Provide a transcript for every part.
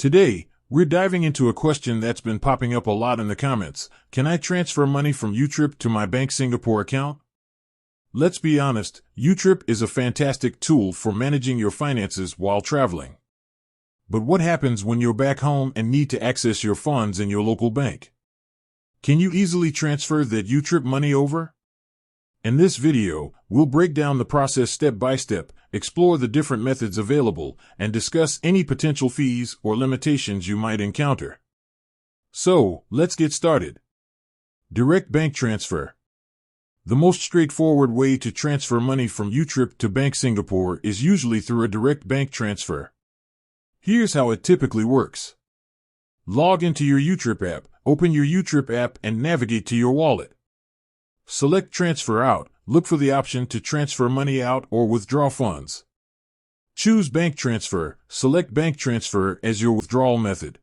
Today, we're diving into a question that's been popping up a lot in the comments. Can I transfer money from YouTrip to my Bank Singapore account? Let's be honest, YouTrip is a fantastic tool for managing your finances while traveling. But what happens when you're back home and need to access your funds in your local bank? Can you easily transfer that YouTrip money over? In this video, we'll break down the process step by step, explore the different methods available, and discuss any potential fees or limitations you might encounter. So, let's get started. Direct bank transfer. The most straightforward way to transfer money from YouTrip to Bank Singapore is usually through a direct bank transfer. Here's how it typically works. Log into your YouTrip app, open your YouTrip app and navigate to your wallet. Select Transfer Out, look for the option to transfer money out or withdraw funds. Choose Bank Transfer, select Bank Transfer as your withdrawal method.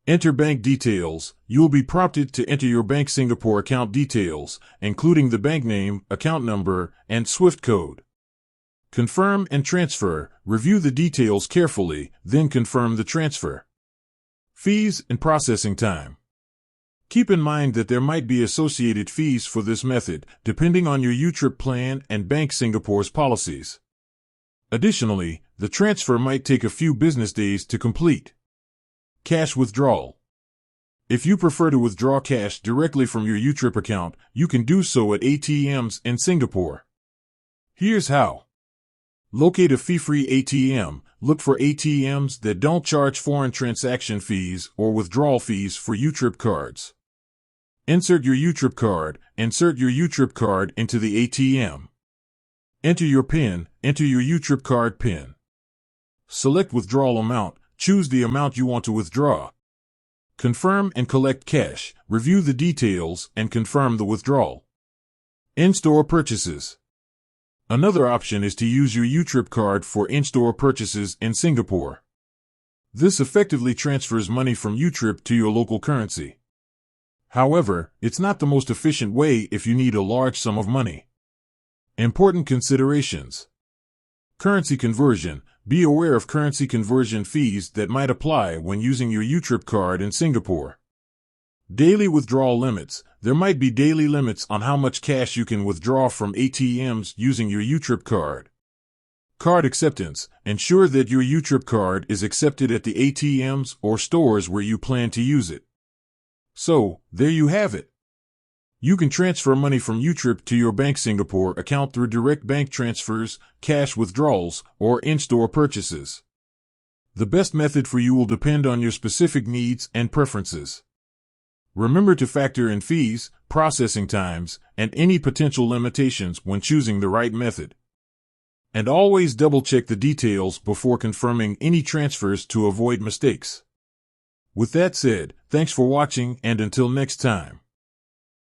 Enter bank details. You'll be prompted to enter your Bank Singapore account details, including the bank name, account number, and SWIFT code. Confirm and transfer. Review the details carefully, then confirm the transfer. Fees and processing time. Keep in mind that there might be associated fees for this method, depending on your YouTrip plan and Bank Singapore's policies. Additionally, the transfer might take a few business days to complete. Cash withdrawal. If you prefer to withdraw cash directly from your YouTrip account, you can do so at ATMs in Singapore. Here's how. Locate a fee-free ATM. Look for ATMs that don't charge foreign transaction fees or withdrawal fees for YouTrip cards. Insert your YouTrip card. Insert your YouTrip card into the ATM. Enter your PIN. Enter your YouTrip card PIN. Select withdrawal amount. Choose the amount you want to withdraw. Confirm and collect cash. Review the details and confirm the withdrawal. In-store purchases. Another option is to use your YouTrip card for in-store purchases in Singapore. This effectively transfers money from YouTrip to your local currency. However, it's not the most efficient way if you need a large sum of money. Important considerations. Currency conversion. Be aware of currency conversion fees that might apply when using your YouTrip card in Singapore. Daily withdrawal limits. There might be daily limits on how much cash you can withdraw from ATMs using your YouTrip card. Card acceptance. Ensure that your YouTrip card is accepted at the ATMs or stores where you plan to use it. So, there you have it. You can transfer money from YouTrip to your Bank Singapore account through direct bank transfers, cash withdrawals, or in-store purchases. The best method for you will depend on your specific needs and preferences. Remember to factor in fees, processing times, and any potential limitations when choosing the right method. And always double-check the details before confirming any transfers to avoid mistakes. With that said, thanks for watching and until next time.